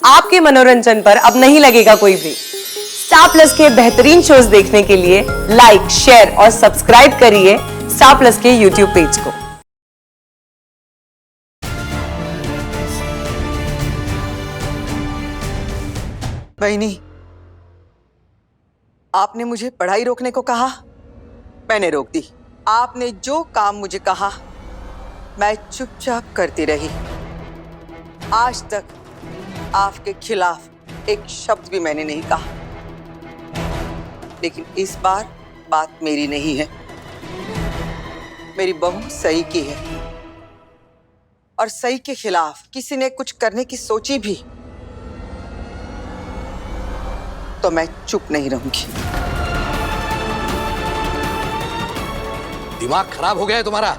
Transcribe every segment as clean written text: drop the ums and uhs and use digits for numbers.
आपके मनोरंजन पर अब नहीं लगेगा कोई ब्रेक। स्टार प्लस के बेहतरीन शोज देखने के लिए लाइक, शेयर और सब्सक्राइब करिए स्टार प्लस के यूट्यूब पेज को। बहनी, आपने मुझे पढ़ाई रोकने को कहा, मैंने रोक दी। आपने जो काम मुझे कहा मैं चुपचाप करती रही। आज तक आपके खिलाफ एक शब्द भी मैंने नहीं कहा, लेकिन इस बार बात मेरी नहीं है, मेरी बहू सही की है। और सही के खिलाफ किसी ने कुछ करने की सोची भी तो मैं चुप नहीं रहूंगी। दिमाग खराब हो गया है तुम्हारा?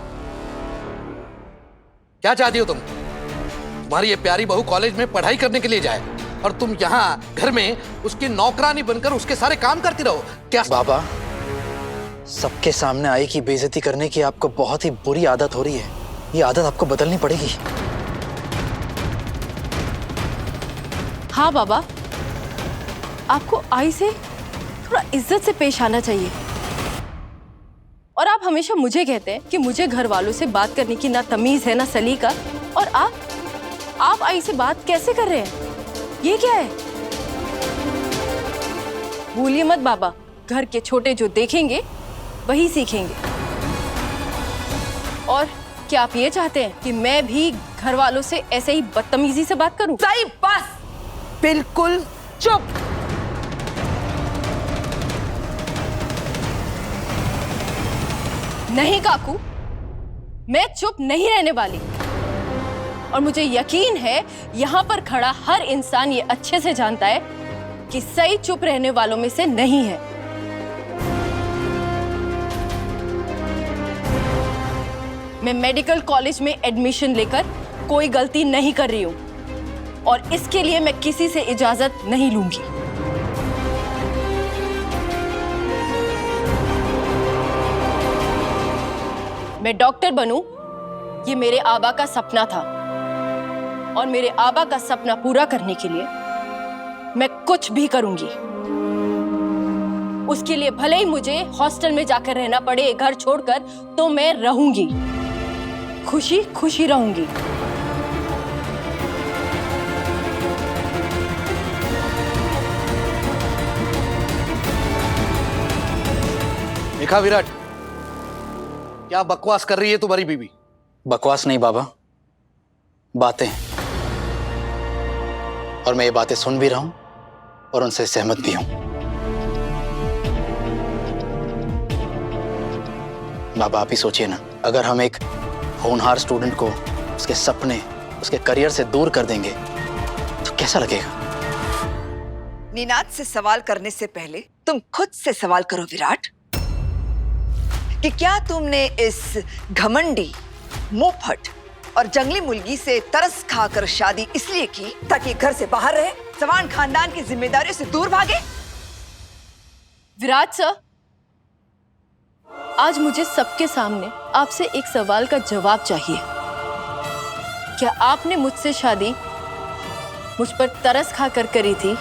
क्या चाहती हो तुम? तुम्हारी ये प्यारी बहू कॉलेज में पढ़ाई करने के लिए जाए और तुम यहाँ घर में उसकी नौकरानी बनकर उसके सारे काम करती रहो क्या? बाबा, सबके सामने आई की बेइज्जती करने की आपको बहुत ही बुरी आदत हो रही है। ये आदत आपको बदलनी पड़ेगी। हाँ बाबा, आपको आई से थोड़ा इज्जत से पेश आना चाहिए। और आप हमेशा मुझे कहते हैं कि मुझे घर वालों से बात करने की ना तमीज है ना सलीका, और आप आई से बात कैसे कर रहे हैं? ये क्या है? भूलिए मत बाबा, घर के छोटे जो देखेंगे वही सीखेंगे। और क्या आप ये चाहते हैं कि मैं भी घर वालों से ऐसे ही बदतमीजी से बात करूं? सही, बस बिल्कुल चुप। नहीं काकू, मैं चुप नहीं रहने वाली। और मुझे यकीन है यहाँ पर खड़ा हर इंसान ये अच्छे से जानता है कि सही चुप रहने वालों में से नहीं है। मैं मेडिकल कॉलेज में एडमिशन लेकर कोई गलती नहीं कर रही हूँ और इसके लिए मैं किसी से इजाजत नहीं लूंगी। मैं डॉक्टर बनूं, ये मेरे आबा का सपना था और मेरे आबा का सपना पूरा करने के लिए मैं कुछ भी करूंगी। उसके लिए भले ही मुझे हॉस्टल में जाकर रहना पड़े घर छोड़कर, तो मैं रहूंगी, खुशी खुशी रहूंगी। देखा विराट, क्या बकवास कर रही है तुम्हारी बीवी? बकवास नहीं बाबा, बातें। और मैं ये बातें सुन भी रहा हूं और उनसे सहमत भी हूं। बाबा, आप ही सोचिए ना, अगर हम एक होनहार स्टूडेंट को उसके सपने, उसके करियर से दूर कर देंगे तो कैसा लगेगा? निनाद से सवाल करने से पहले तुम खुद से सवाल करो विराट, कि क्या तुमने इस घमंडी, मुंहफट और जंगली मुर्गी से तरस खाकर शादी इसलिए की ताकि घर से बाहर रहे, सवान खानदान की जिम्मेदारियों से दूर भागे? विराट सर, आज मुझे सबके सामने आपसे एक सवाल का जवाब चाहिए। क्या आपने मुझसे शादी मुझ पर तरस खाकर करी थी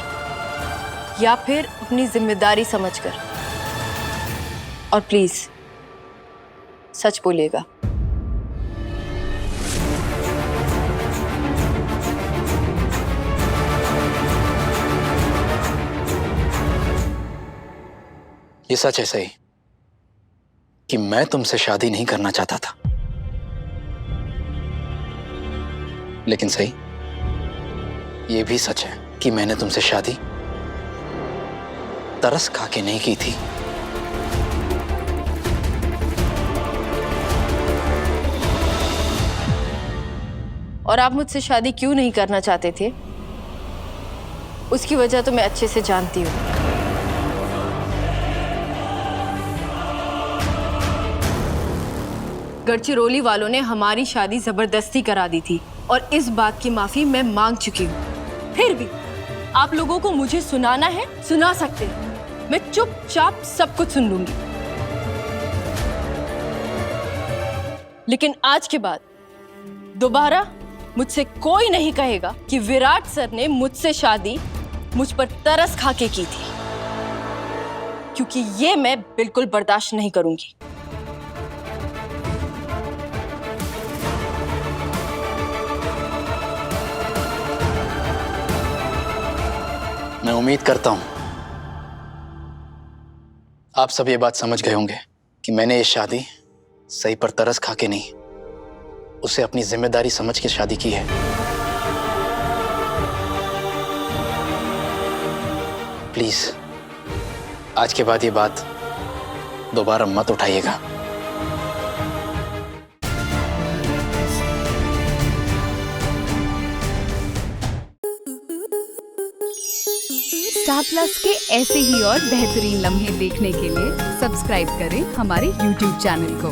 या फिर अपनी जिम्मेदारी समझकर? और प्लीज सच बोलिएगा। ये सच है सही कि मैं तुमसे शादी नहीं करना चाहता था, लेकिन सही ये भी सच है कि मैंने तुमसे शादी तरस खा के नहीं की थी। और आप मुझसे शादी क्यों नहीं करना चाहते थे, उसकी वजह तो मैं अच्छे से जानती हूँ। गढ़चिरौली वालों ने हमारी शादी जबरदस्ती करा दी थी और इस बात की माफी मैं मांग चुकी हूँ। फिर भी आप लोगों को मुझे सुनाना है, सुना सकते हैं। मैं चुपचाप सब कुछ सुन लूंगी, लेकिन आज के बाद दोबारा मुझसे कोई नहीं कहेगा कि विराट सर ने मुझसे शादी मुझ पर तरस खा के की थी, क्योंकि ये मैं बिल्कुल बर्दाश्त नहीं करूंगी। मैं उम्मीद करता हूं आप सब ये बात समझ गए होंगे कि मैंने ये शादी सही पर तरस खा के नहीं, उसे अपनी जिम्मेदारी समझ के शादी की है। प्लीज आज के बाद ये बात दोबारा मत उठाइएगा। स्टार प्लस के ऐसे ही और बेहतरीन लम्हे देखने के लिए सब्सक्राइब करें हमारे YouTube चैनल को।